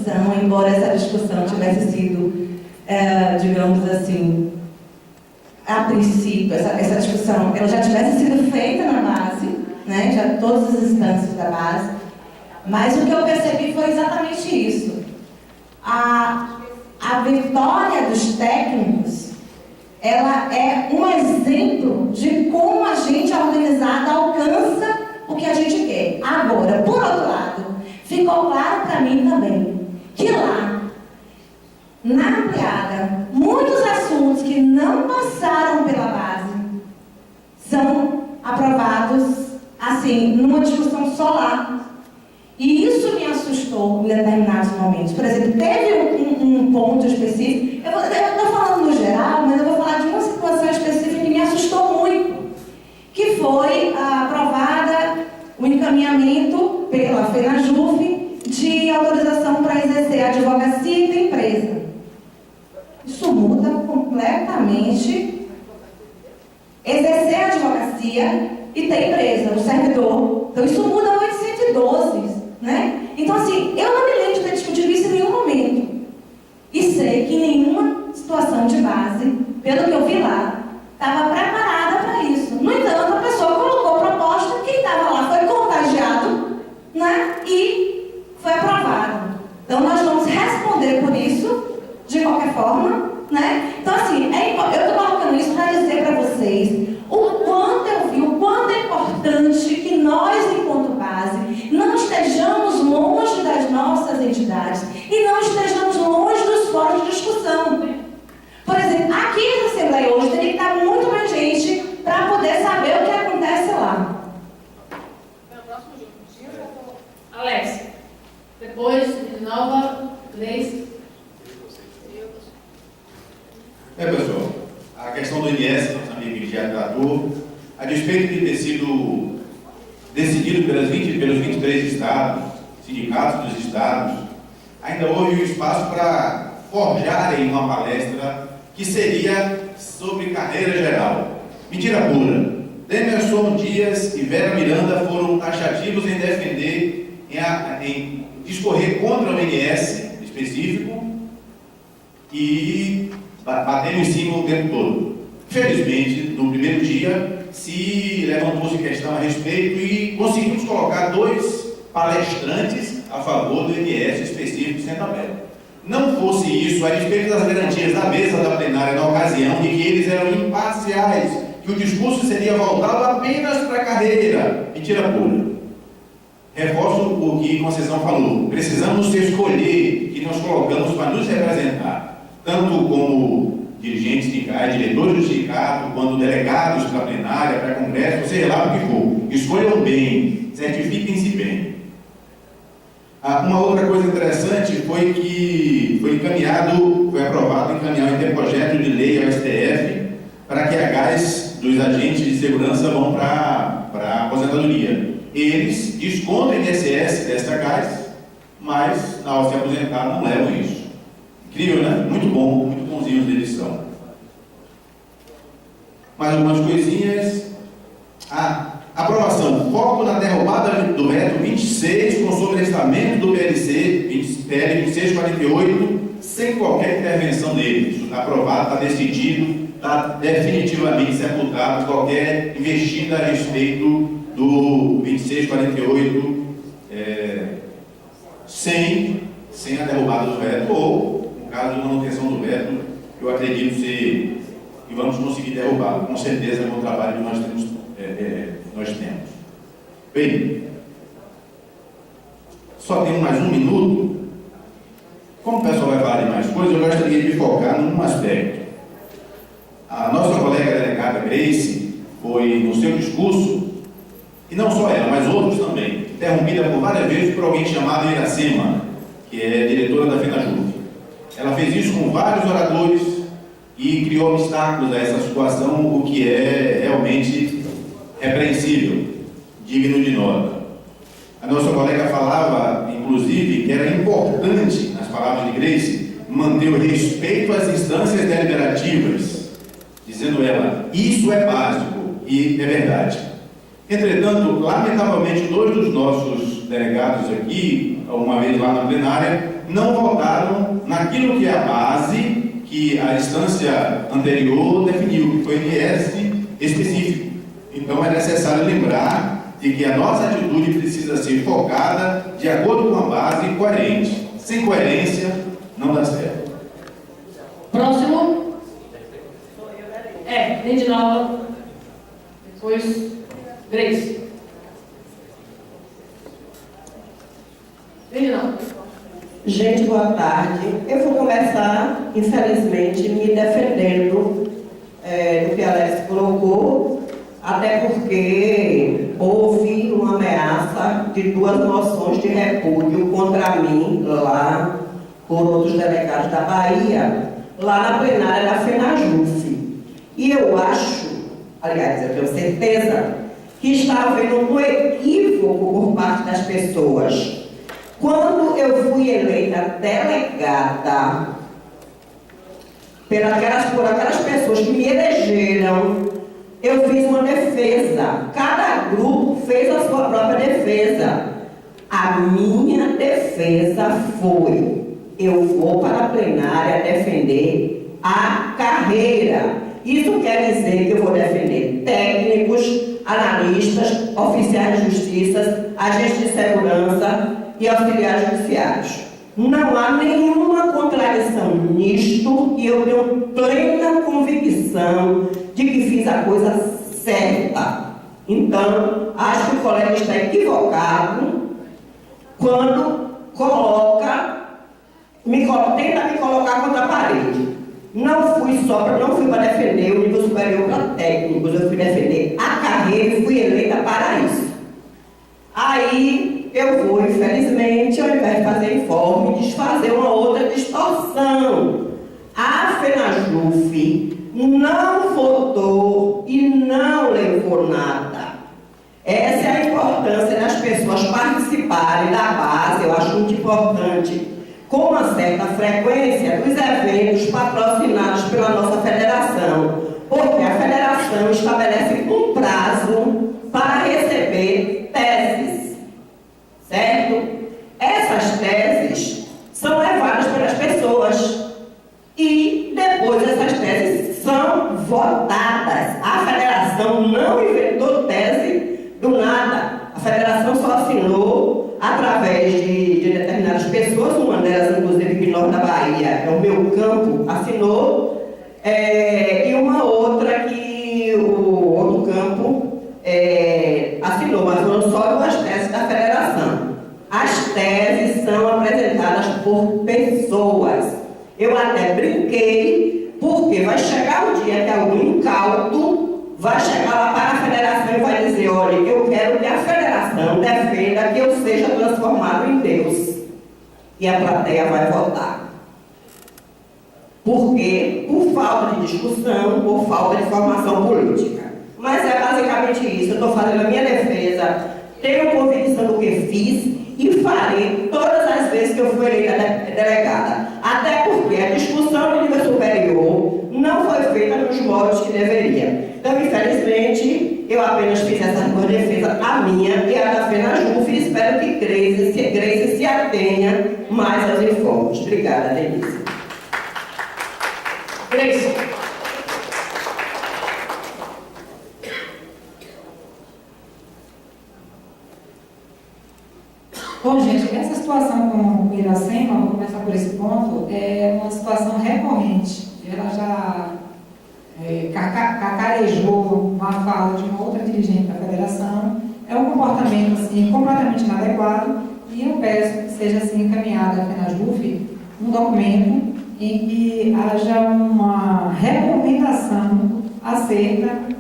discussão, embora essa discussão tivesse sido, digamos assim, a princípio, essa discussão ela já tivesse sido feita na base, né, já todas as instâncias da base, mas o que eu percebi foi exatamente isso. A vitória dos técnicos, ela é um exemplo de como a gente organizada alcança o que a gente quer. Agora, por outro lado, ficou claro para mim também que lá, na ampliada, muitos assuntos que não passaram pela base são aprovados, assim, numa discussão só lá. E isso me assustou em determinados momentos. Por exemplo, teve um ponto específico, eu estou falando no geral, mas eu vou falar de uma situação específica que me assustou muito, que foi aprovada o encaminhamento pela FENAJUF de autorização para exercer a advocacia e ter empresa. Isso muda completamente exercer a advocacia e ter empresa, o servidor. Então isso muda 812, né? Então assim, eu não me lembro de ter discutido isso em nenhum momento. E sei que nenhuma situação de base, pelo que eu vi lá, estava preparada para isso. No entanto, a pessoa colocou proposta, quem estava lá foi contagiado, né? E foi aprovado. Então nós vamos responder por isso, de qualquer forma, né? Então assim, eu estou colocando isso para dizer para vocês o quanto eu vi, o quanto é importante que nós, enquanto base, não estejamos longe das nossas entidades e não estejamos longe dos fóruns de discussão. Por exemplo, aqui na Assembleia hoje teria que estar muito mais gente para poder saber o que acontece lá. Alex, depois, Nova, Gleice. Pessoal, a questão do INSS, nosso amigo já tratou, a despeito de ter sido decidido pelos 23 estados, sindicatos dos estados, ainda houve um espaço para forjarem uma palestra que seria sobre carreira geral. Mentira pura. Demerson Dias e Vera Miranda foram taxativos em defender, em discorrer contra o INSS específico e bateram em cima o tempo todo. Felizmente, no primeiro dia, se levantou-se questão a respeito e conseguimos colocar 2 palestrantes a favor do INSS específico sendo aberto. Não fosse isso, a respeito das garantias da mesa da plenária na ocasião, de que eles eram imparciais, que o discurso seria voltado apenas para a carreira. Mentira pura. Reforço o que Conceição falou. Precisamos escolher que nós colocamos para nos representar, tanto como dirigentes sindicais, diretores do sindicato, quanto delegados para a plenária, para congresso, seja lá o que for. Escolham bem, certifiquem-se bem. Uma outra coisa interessante foi que foi aprovado encaminhar um projeto de lei ao STF para que a gás dos agentes de segurança vão para a aposentadoria. Eles descontam o INSS desta gás, mas ao se aposentar não levam isso. Incrível, né? Muito bom, muito bonzinhos eles são. Mais algumas coisinhas. Aprovação. Foco na derrubada do veto 26 com sobrestamento do PL 2648 sem qualquer intervenção dele. Isso está aprovado, está decidido, está definitivamente sepultado qualquer investida a respeito do 2648 sem a derrubada do veto ou, no caso de manutenção do veto, eu acredito que vamos conseguir derrubar, com certeza, com o trabalho que nós temos. Bem, só tenho mais 1 minuto. Como o pessoal vai falar de mais coisas, eu gostaria de focar num aspecto. A nossa colega delegada Gleice foi, no seu discurso, e não só ela, mas outros também, interrompida por várias vezes por alguém chamado Iracema, que é diretora da FENAJUF. Ela fez isso com vários oradores e criou obstáculos a essa situação, o que é realmente repreensível, digno de nota. A nossa colega falava, inclusive, que era importante, nas palavras de Gleice, manter o respeito às instâncias deliberativas, dizendo ela, isso é básico, e é verdade. Entretanto, lamentavelmente, 2 dos nossos delegados aqui, uma vez lá na plenária, não votaram naquilo que é a base que a instância anterior definiu, que foi INS específico. Então é necessário lembrar de que a nossa atitude precisa ser focada de acordo com a base e coerente. Sem coerência, não dá certo. Próximo. Rede Nova. Depois, Grace. Rede Nova. Gente, boa tarde. Eu vou começar, infelizmente, me defendendo do que a Alex colocou, até porque houve uma ameaça de 2 moções de repúdio contra mim, lá por outros delegados da Bahia, lá na plenária da FENAJUF. E eu acho, aliás, eu tenho certeza, que está havendo um equívoco por parte das pessoas. Quando eu fui eleita delegada por aquelas pessoas que me elegeram, eu fiz uma defesa. Cada grupo fez a sua própria defesa. A minha defesa foi: eu vou para a plenária defender a carreira. Isso quer dizer que eu vou defender técnicos, analistas, oficiais de justiça, agentes de segurança e auxiliares judiciários. Não há nenhuma contradição nisto e eu tenho plena convicção de que fiz a coisa certa. Então, acho que o colega está equivocado quando tenta me colocar contra a parede. Não fui para defender o nível superior para técnicos, eu fui defender a carreira e fui eleita para isso. Aí eu vou, infelizmente, ao invés de fazer informe, desfazer uma outra distorção. A FENAJUF não votou e não levou nada. Essa é a importância das pessoas participarem da base, eu acho muito importante, com uma certa frequência, dos eventos patrocinados pela nossa federação, porque a federação estabelece um prazo para receber teses, certo? Essas teses são levadas pelas pessoas e depois essas teses são votadas. A federação não inventou tese do nada. A federação só assinou através de determinadas pessoas, uma delas, inclusive, que norte da Bahia, é o meu campo, assinou, e uma outra que o outro campo assinou, mas foram só 2 teses da federação. As teses são apresentadas por pessoas. Eu até brinquei, porque vai chegar o dia que algum incauto vai chegar lá para a federação e vai dizer: olha, eu quero que a federação defenda que eu seja transformado em Deus. E a plateia vai votar. Por quê? Por falta de discussão, por falta de formação política. Mas é basicamente isso. Eu estou fazendo a minha defesa, tenho convicção do que fiz e farei todas as vezes que eu for eleita delegada. Até porque a discussão no nível superior não foi feita nos modos que deveria. Então, infelizmente, eu apenas fiz essas 2 defesas, a minha e a da FENAJUF, e espero que Grace se atenha mais aos informes. Obrigada, Denise. Grace. Bom, gente, essa situação com o Iracema, vou começar por esse ponto, é uma situação recorrente. Ela já cacarejou uma fala de uma outra dirigente da federação. É um comportamento assim, completamente inadequado e eu peço que seja assim, encaminhado à FENAJUF um documento em que haja uma recomendação acerca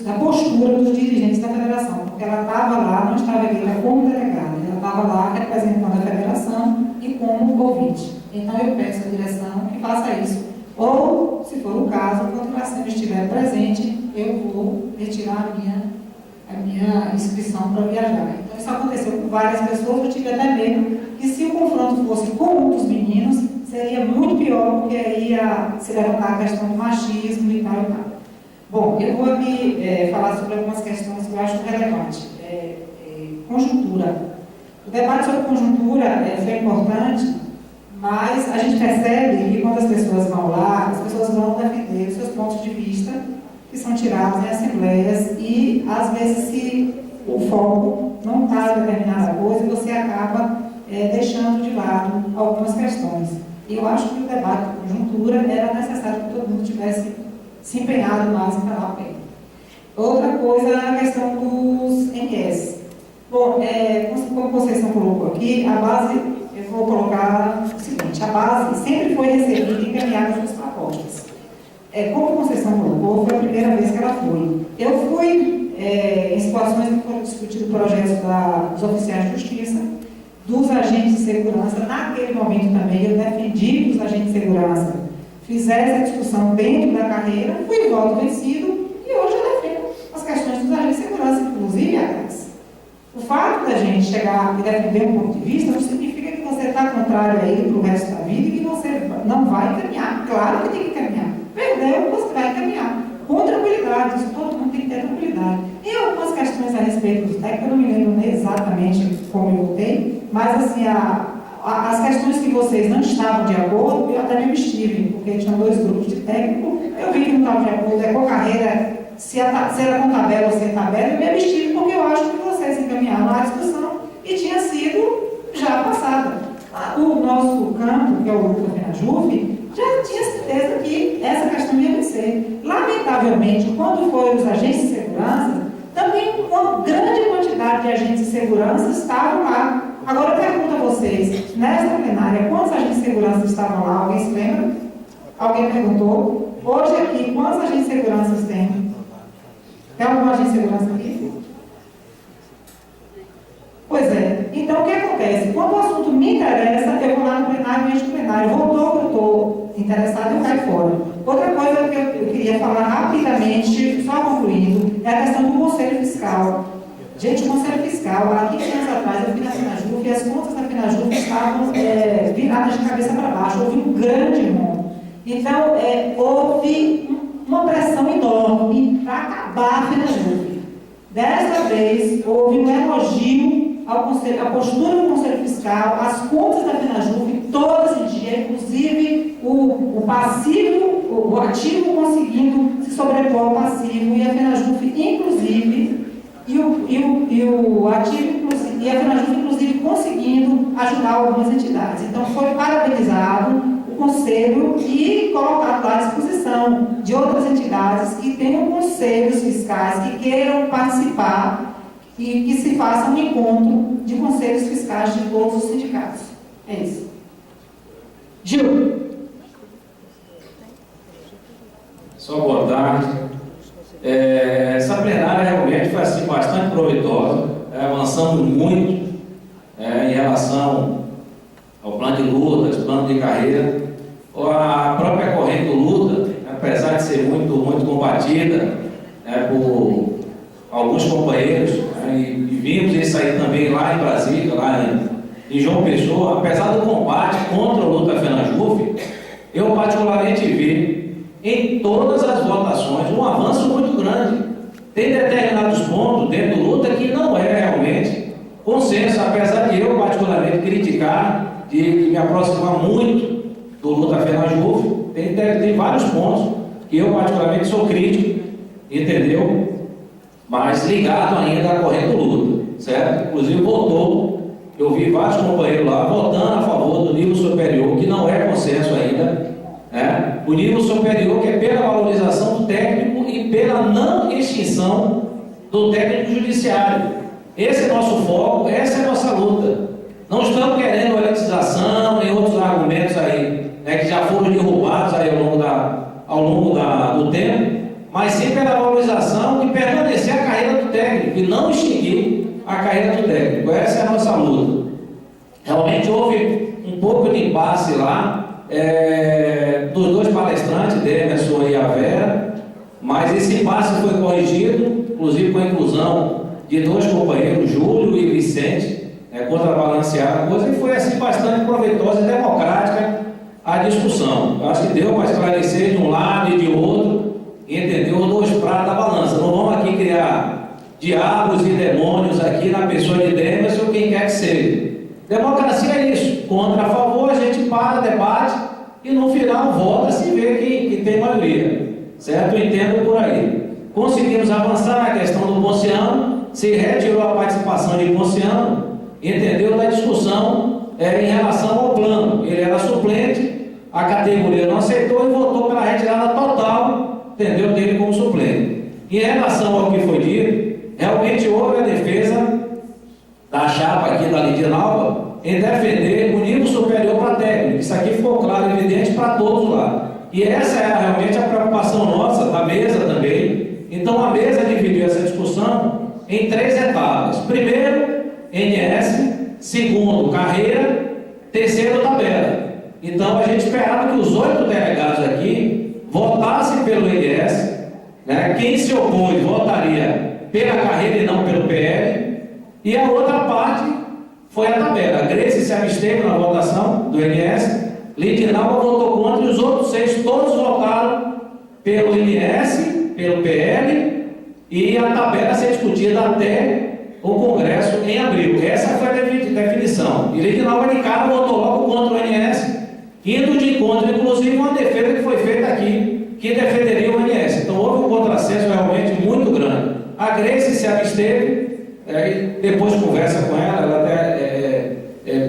da postura dos dirigentes da federação, porque ela estava lá, não estava eleita como delegada, ela estava lá representando a federação e como ouvinte. Então eu peço à direção que faça isso. Ou, se for o caso, quando o Iracema estiver presente, eu vou retirar a minha inscrição para viajar. Então isso aconteceu com várias pessoas, eu tive até medo que se o confronto fosse com um dos meninos, seria muito pior, porque aí ia se levantar a questão do machismo e tal e tal. Bom, eu vou aqui falar sobre algumas questões que eu acho relevantes. Conjuntura. O debate sobre conjuntura foi importante Mas a gente percebe que quando as pessoas vão lá, as pessoas vão defender os seus pontos de vista, que são tirados em assembleias, e às vezes se o foco não está em determinada coisa, você acaba deixando de lado algumas questões. E eu acho que o debate de conjuntura era necessário que todo mundo tivesse se empenhado mais em falar a pena. Outra coisa é a questão dos MS. Bom, como vocês estão colocando aqui, a base, eu vou colocar o seguinte, a base sempre foi recebida e encaminhada suas propostas. Como a Conceição colocou, foi a primeira vez que ela foi. Eu fui em situações que foram discutidos projetos dos oficiais de justiça, dos agentes de segurança. Naquele momento também eu defendi que os agentes de segurança fizessem a discussão dentro da carreira, fui voto vencido e hoje eu defendo as questões dos agentes de segurança, inclusive atrás. O fato da gente chegar e defender um ponto de vista não significa que você está contrário a ele para o resto da vida e que você não vai caminhar. Claro que tem que caminhar. Perdeu, você vai caminhar. Com tranquilidade, isso todo mundo tem que ter tranquilidade. E algumas questões a respeito dos técnicos, eu não me lembro exatamente como eu votei, mas assim, as questões que vocês não estavam de acordo, eu até me abstive, porque tinham 2 grupos de técnico, eu vi que não estavam de acordo, com carreira, se era com tabela ou sem tabela, eu me abstive, porque eu acho que vocês encaminharam a discussão e tinha sido já passada. O nosso campo, que é o grupo da FENAJUF, já tinha certeza que essa questão ia vencer. Lamentavelmente, quando foram os agentes de segurança, também uma grande quantidade de agentes de segurança estavam lá. Agora eu pergunto a vocês, nessa plenária, quantos agentes de segurança estavam lá? Alguém se lembra? Alguém perguntou? Hoje aqui, quantos agentes de segurança tem? Tem algum agente de segurança aqui? Pois é. Então, o que acontece? Quando o assunto me interessa, eu vou lá no plenário e encho o plenário. Voltou que eu estou interessado, eu caio fora. Outra coisa que eu queria falar rapidamente, só concluindo, é a questão do Conselho Fiscal. Gente, o Conselho Fiscal, há 15 anos atrás, eu fui na FENAJUF e as contas da FENAJUF estavam viradas de cabeça para baixo. Houve um grande rombo. Então, houve uma pressão enorme para acabar a FENAJUF. Dessa vez, houve um elogio ao conselho, a postura do Conselho Fiscal, as contas da FENAJUF, todas em dia, inclusive o passivo, o ativo conseguindo se sobrepor ao passivo, e a FENAJUF, inclusive, o ativo, e a FENAJUF, inclusive, conseguindo ajudar algumas entidades. Então, foi parabenizado o Conselho e colocado lá à disposição de outras entidades que tenham conselhos fiscais, que queiram participar e que se faça um encontro de conselhos fiscais de todos os sindicatos. É isso. Gil. Só boa tarde. Essa plenária realmente foi assim, bastante proveitosa, avançamos muito em relação ao plano de lutas, plano de carreira. A própria corrente do luta, apesar de ser muito combatida por alguns companheiros, e vimos isso aí também lá em Brasília, lá em João Pessoa, apesar do combate contra o luta FENAJUF, eu particularmente vi em todas as votações um avanço muito grande. Tem determinados pontos dentro do luta que não é realmente consenso, apesar de eu particularmente criticar, de me aproximar muito do luta FENAJUF, tem vários pontos que eu particularmente sou crítico, entendeu? Mas ligado ainda à corrente do luta, certo? Inclusive eu vi vários companheiros lá votando a favor do nível superior, que não é consenso ainda, né? O nível superior que é pela valorização do técnico e pela não extinção do técnico judiciário. Esse é nosso foco, essa é a nossa luta. Não estamos querendo elitização nem outros argumentos aí, né, que já foram derrubados aí ao longo do tempo, mas sim pela valorização e permanecer a carreira do técnico e não extinguir a carreira do técnico. Essa é a nossa luta. Realmente houve um pouco de impasse lá dos 2 palestrantes, Demerson e a Vera, mas esse impasse foi corrigido, inclusive com a inclusão de 2 companheiros, Júlio e Vicente, contrabalancear a coisa, e foi assim bastante proveitosa e democrática a discussão. Eu acho que deu para esclarecer de um lado e de outro, e entender os 2 pratos da balança. Não vamos aqui criar diabos e demônios aqui na pessoa de Demerson ou quem quer que seja. Democracia é isso. contra, a favor, a gente para, debate e no final vota se vê que tem maioria, certo? Eu entendo por aí. Conseguimos avançar na questão do Ponciano, se retirou a participação de Ponciano, entendeu, da discussão em relação ao plano. Ele era suplente, a categoria não aceitou e votou pela retirada total, entendeu, dele como suplente. Em relação ao que foi dito, realmente houve a defesa da chapa aqui da Lidinalva em defender o nível superior para técnico. Isso aqui ficou claro e evidente para todos lá. E essa era realmente a preocupação nossa, da mesa também. Então a mesa dividiu essa discussão em 3 etapas. Primeiro, NS. Segundo, carreira. Terceiro, tabela. Então a gente esperava que os 8 delegados aqui votassem pelo NS. Né? Quem se opôs votaria pela carreira e não pelo PL. E a outra parte foi a tabela. A Grace se absteve na votação do NS. Lidinalva votou contra e os outros 6 todos votaram pelo INS, pelo PL, e a tabela a ser discutida até o Congresso em abril. Essa foi a definição. E Lidinalva de cara votou logo contra o INS, indo de encontro, inclusive, uma defesa que foi feita aqui, que defenderia o INS. Então houve um contrassenso realmente muito grande. A Grace se absteve, depois conversa com ela até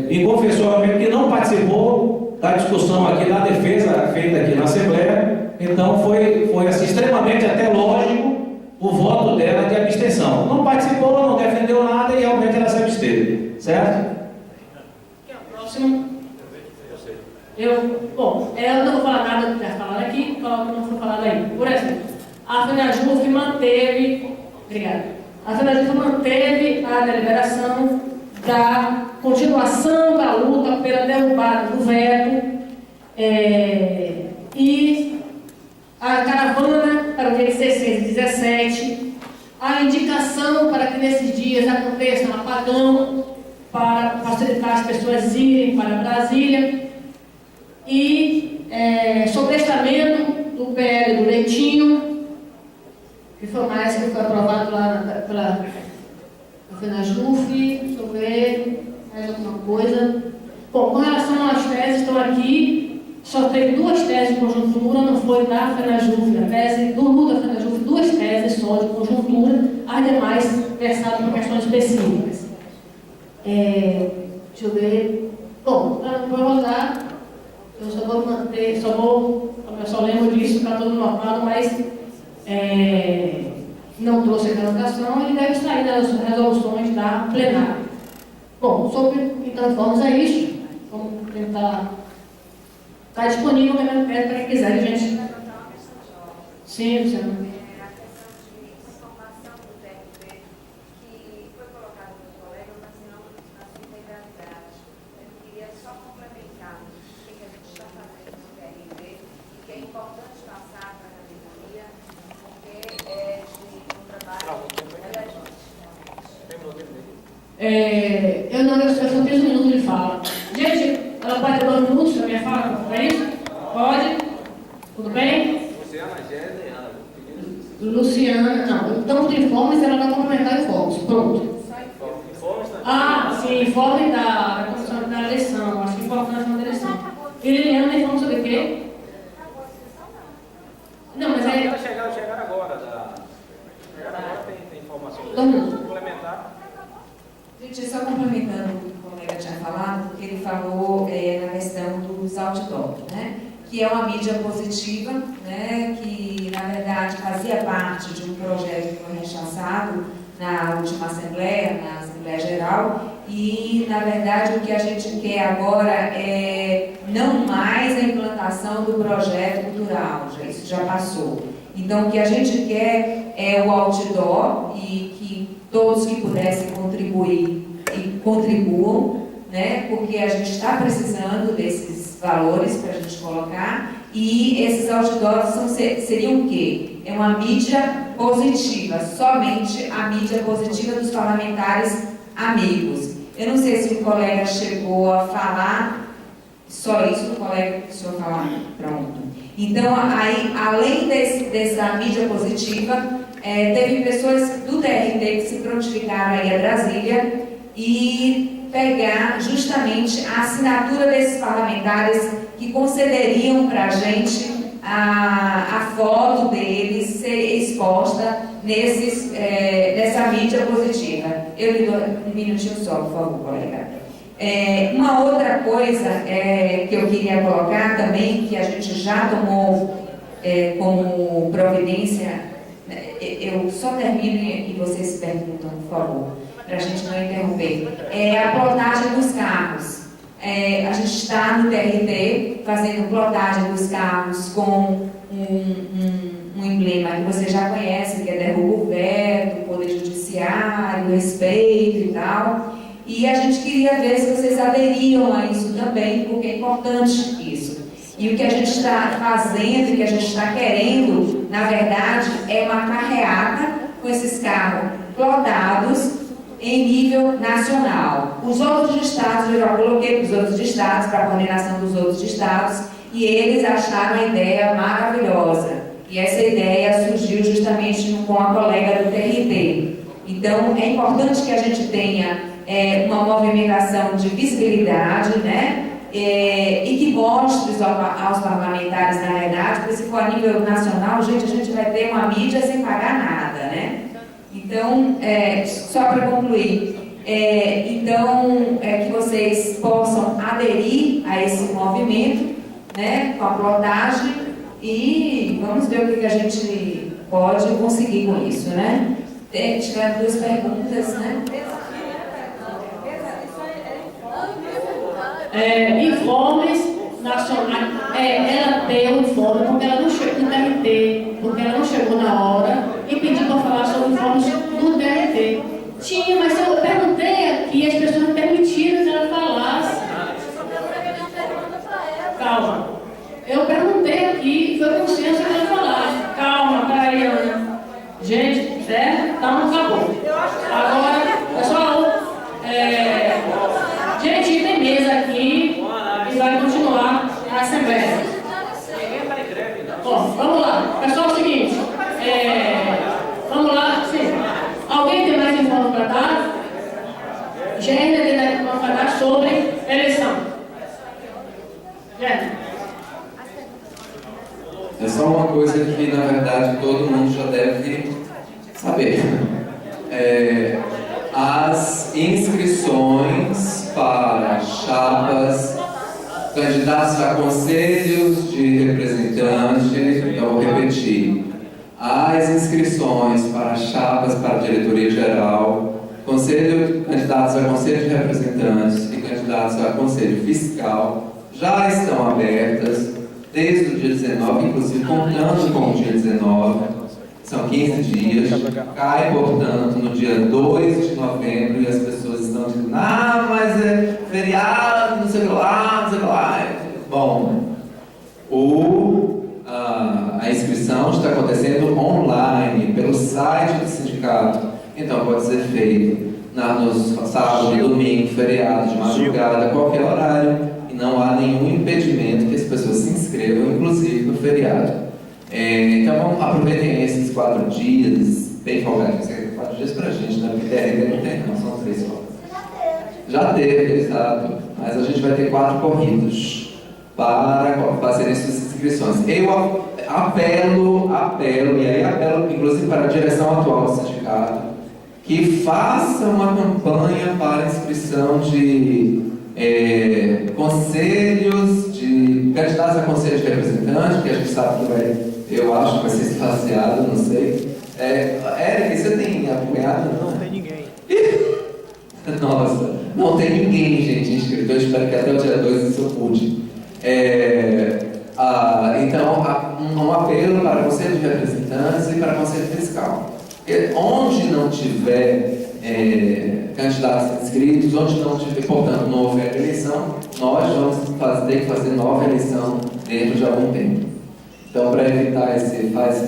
me confessou realmente que não participou da discussão aqui, da defesa feita aqui na Assembleia. Então foi assim, extremamente até lógico o voto dela de abstenção. Não participou, não defendeu nada e realmente ela se absteve, certo? Próximo. Eu não vou falar nada do que está falando aqui, vou falar o que não foi falado aí. Por exemplo, a FENAJUF manteve, a FENAJUF manteve a deliberação da continuação da luta pela derrubada do veto e a caravana para o dia 16 e 17, a indicação para que nesses dias aconteça um apagão para facilitar as pessoas irem para Brasília e sobre o testamento do PL do Leitinho, que foi mais que foi aprovado lá pela FENAJUF, deixa eu ver, mais alguma coisa. Bom, com relação às teses, estão aqui, só teve 2 teses de conjuntura, não foi da FENAJUF, a tese do NU da FENAJUF, 2 teses só de conjuntura, as demais versadas por questões específicas. Deixa eu ver. Bom, para não usar, eu só vou manter, eu só lembro disso, está todo normal, mas não trouxe a anotação, ele deve sair das resoluções da plenária. Bom, sobre então vamos a isso. Vamos tentar. Está disponível também para quem quiser, gente. Sim, Luciano. Eu só tenho 1 minuto de fala. Gente, ela pode ter 2 minutos da minha fala? É isso? Pode? Tudo bem? Luciana, não. Então, tem informes, ela vai complementar informes. Pronto. Sim, informe da comissão da eleição. Acho que informe da eleição. E Liliana, informe sobre o quê? Não, mas é. Chegar agora. Tem informação. Complementar. Gente, só complementando o que o colega tinha falado, porque ele falou na questão dos outdoors, né? Que é uma mídia positiva, né? Que na verdade fazia parte de um projeto que foi rechaçado na última Assembleia, na Assembleia Geral, e na verdade o que a gente quer agora é não mais a implantação do projeto cultural, isso já passou. Então o que a gente quer é o outdoor e que todos que pudessem contribuir e contribuam, né? Porque a gente está precisando desses valores para a gente colocar, e esses outdoors seriam o quê? É uma mídia positiva, somente a mídia positiva dos parlamentares amigos. Eu não sei se o colega chegou a falar, só isso o colega precisou falar, pronto. Então, aí, além dessa mídia positiva, teve pessoas do TRT que se prontificaram aí a Brasília e pegar justamente a assinatura desses parlamentares que concederiam para a gente a foto deles ser exposta nessa mídia positiva. Eu lhe dou um minutinho só, por favor, colega. Uma outra coisa que eu queria colocar também, que a gente já tomou como providência, eu só termino e vocês perguntam, por favor, para a gente não interromper, é a plotagem dos carros. A gente está no TRT fazendo plotagem dos carros com um emblema que você já conhece, que é derruba o veto, poder judiciário, respeito e tal. E a gente queria ver se vocês aderiam a isso também, porque é importante isso. E o que a gente está fazendo, o que a gente está querendo, na verdade, é uma carreata com esses carros plotados em nível nacional. Os outros estados, eu já coloquei para os outros estados, para a coordenação dos outros estados, e eles acharam a ideia maravilhosa. E essa ideia surgiu justamente com a colega do TRT. Então, é importante que a gente tenha uma movimentação de visibilidade, né? E que mostre aos parlamentares, na verdade, porque se for a nível nacional, gente, a gente vai ter uma mídia sem pagar nada, né? Então, só para concluir, que vocês possam aderir a esse movimento, né, com a plotagem, e vamos ver o que a gente pode conseguir com isso, né? Tiveram 2 perguntas, né? Informes nacionais. Ela deu informe porque ela não chegou no TRT, porque ela não chegou na hora e pediu para falar sobre informes do TRT. Tinha, mas eu perguntei aqui, as pessoas permitiram que ela falasse. Calma. Eu perguntei aqui e foi consenso que ela falasse. Calma, peraí, Ana. Gente, certo? Então acabou. Agora, pessoal, gente, tem mesa aqui e vai continuar a Assembleia. Bom, vamos lá. Pessoal, é o seguinte. Vamos lá, sim. Alguém tem mais informação para dar? Gênero tem mais informação para dar sobre eleição. Gênero. É só uma coisa que, na verdade, todo mundo já deve saber. As inscrições para chapas, candidatos a conselhos de representante, eu vou repetir. As inscrições para chapas para a diretoria geral, candidatos a conselho de representantes e candidatos a conselho fiscal já estão abertas desde o dia 19, inclusive contando com o dia 19, são 15 dias, cai, portanto, no dia 2 de novembro e as pessoas estão dizendo, mas é feriado, não sei o que lá, não sei o que lá. Bom, a inscrição está acontecendo online, pelo site do sindicato, então pode ser feito no sábado, domingo, feriado, de madrugada, qualquer horário, e não há nenhum impedimento que as pessoas se inscrevam, inclusive no feriado. Então aproveitem esses 4 dias, bem folgados, 4 dias pra gente, né? Porque TRT não tem, não, são 3 só. Já teve, exato, mas a gente vai ter 4 corridos para fazer essas inscrições. Eu apelo, e aí apelo inclusive para a direção atual do sindicato, que faça uma campanha para inscrição de conselhos, de candidatos a conselho de representantes, que a gente sabe que eu acho que vai ser esfaceado, não sei. Eric, você tem acompanhado? Não tem ninguém. Nossa, não tem ninguém, gente, inscrito. Eu espero que até o dia 2 isso mude. Então, um apelo para o conselho de representantes e para o conselho fiscal. Onde não tiver candidatos inscritos, onde não tiver, portanto, não houver eleição, nós vamos ter que fazer nova eleição dentro de algum tempo. Então, para evitar esse faz,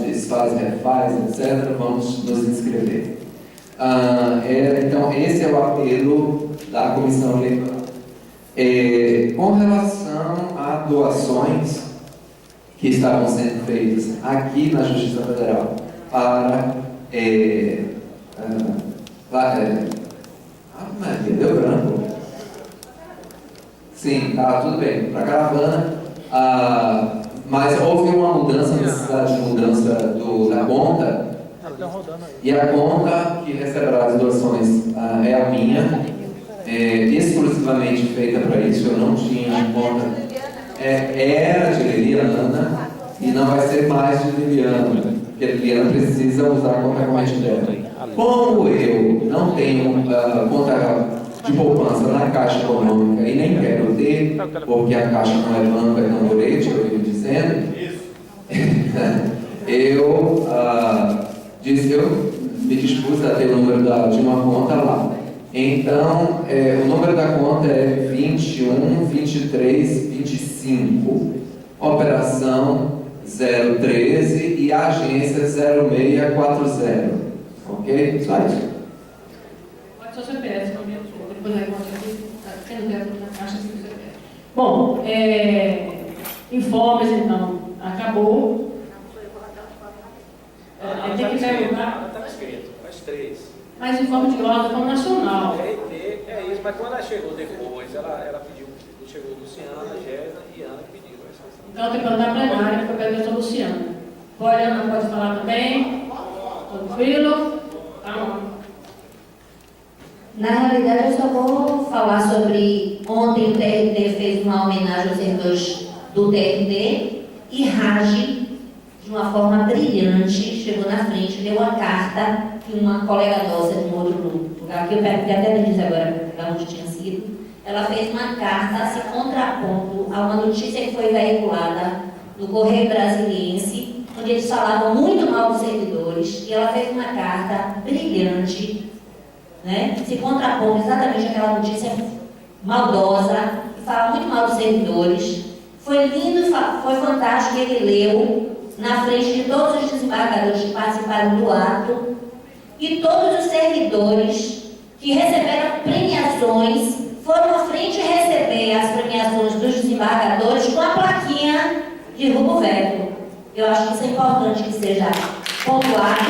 refaz, etc., vamos nos inscrever. Então, esse é o apelo da Comissão Eleitoral. Com relação a doações que estavam sendo feitas aqui na Justiça Federal para Maria, deu branco. Sim, tá, tudo bem. Para caravana, mas houve uma mudança, necessidade de mudança da conta. E a conta que receberá as doações é a minha, exclusivamente feita para isso. Eu não tinha conta. Era de Liliana e não vai ser mais de Liliana, porque a Liliana precisa usar a conta corrente dela. Como eu não tenho conta de poupança na Caixa Econômica e nem quero ter, porque a Caixa não é banco, é tamborete, eu vivo dizendo, eu me dispus a ter o número de uma conta lá. Então, o número da conta é 21 23 25, operação 013 e a agência 0640. Ok? Só isso. Pode ser o CPF, depois aí mostra aqui, quem não quer na caixa, se você quer. Bom, informes então, acabou. Tem que perguntar. Está escrito, faz 3. Mas informe de órgão nacional. É isso, mas quando ela chegou depois, ela pediu, chegou Luciana, Gésa e Ana que pediu. Então tem que perguntar para a plenária, que foi a pessoa Luciana. Ana pode falar também? Tranquilo? Tá. Na realidade, eu só vou falar sobre... Ontem o TRT fez uma homenagem aos servidores do TRT e Rage, de uma forma brilhante, chegou na frente, deu uma carta que uma colega nossa de um outro lugar, que eu perguntei até a Denise agora, de onde tinha sido, ela fez uma carta se contrapondo a uma notícia que foi veiculada no Correio Brasiliense, onde eles falavam muito mal dos servidores, e ela fez uma carta brilhante, né, se contrapondo exatamente àquela notícia maldosa, que fala muito mal dos servidores. Foi lindo, foi fantástico, ele leu na frente de todos os desembargadores que participaram do ato e todos os servidores que receberam premiações foram à frente receber as premiações dos desembargadores com a plaquinha de Rubo Veto. Eu acho que isso é importante que seja pontuado.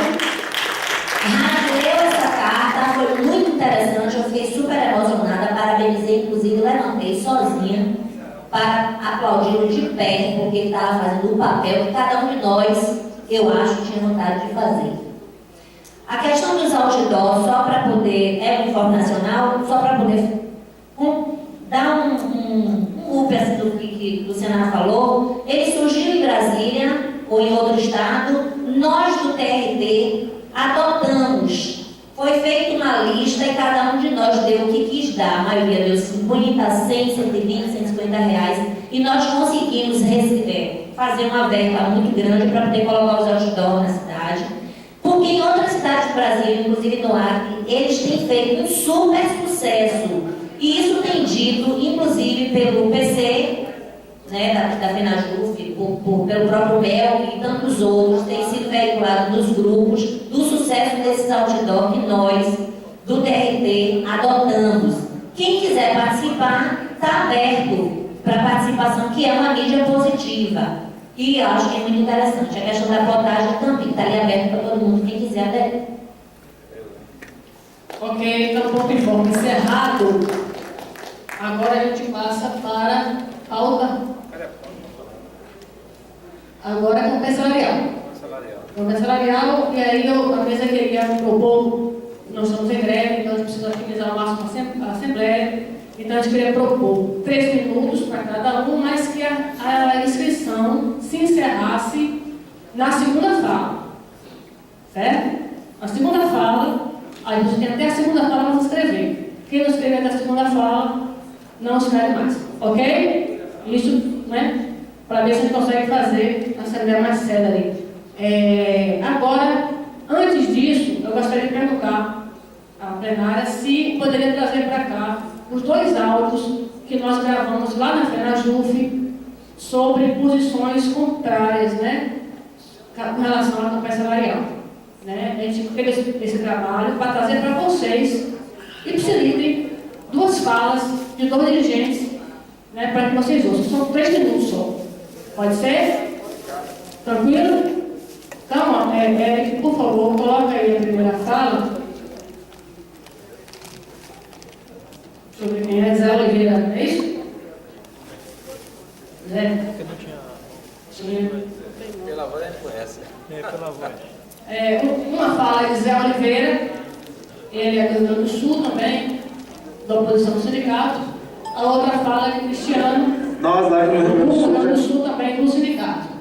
Leu essa carta, foi muito interessante, eu fiquei super emocionada, parabenizei, inclusive levantei sozinha para aplaudi-lo de pé, porque ele estava fazendo o papel que cada um de nós, eu acho, tinha vontade de fazer. A questão dos outdoors, só para poder, é um informe nacional, só para poder dar um up assim, do que o Luciana falou, ele surgiu em Brasília ou em outro estado, nós do TRT adotamos. Foi feita uma lista e cada um de nós deu o que quis dar. A maioria deu 50, 100, 120, 150 reais. E nós conseguimos fazer uma verba muito grande para poder colocar os outdoors na cidade. Porque em outras cidades do Brasil, inclusive no Acre, eles têm feito um super sucesso. E isso tem dito, inclusive, pelo PC, né, da FENAJUF, pelo próprio Mel e tantos outros, tem sido veiculado nos grupos do sucesso desses outdoor que nós, do TRT, adotamos. Quem quiser participar, está aberto para participação, que é uma mídia positiva. E eu acho que é muito interessante. A questão da plotagem também está ali aberta para todo mundo, quem quiser aderir. Ok, então ponto informe encerrado. Agora a gente passa para a pauta. Agora é campanha salarial. Campanha salarial, e aí a mesa queria propor, nós estamos em greve, então a gente precisa otimizar ao máximo a assembleia, então a gente queria propor 3 minutos para cada um, mas que a inscrição se encerrasse na segunda fala. Certo? Na segunda fala, aí você tem até a segunda fala para se inscrever. Quem não escrever até a segunda fala, não escreve mais. Ok? Isso, né? Para ver se a gente consegue fazer a assembleia mais cedo ali. Agora, antes disso, eu gostaria de perguntar à plenária se poderia trazer para cá os 2 áudios que nós gravamos lá na FENAJUF sobre posições contrárias, né, com relação à campanha salarial. Né? A gente fez esse trabalho para trazer para vocês, e se livrem, 2 falas de 2 dirigentes, né, para que vocês ouçam. São 3 minutos só. Pode ser? Tranquilo? Então, Eric, por favor, coloca aí a primeira fala. Deixa eu ver quem é. Zé Oliveira, é isso? Pela voz a gente conhece. Pela voz. Uma fala de Zé Oliveira, ele é do Rio Grande do Sul também, da oposição do sindicato. A outra fala de Cristiano, Nós lá do Rio Grande do do Rio Sul. Grande do Sul também, do sindicato.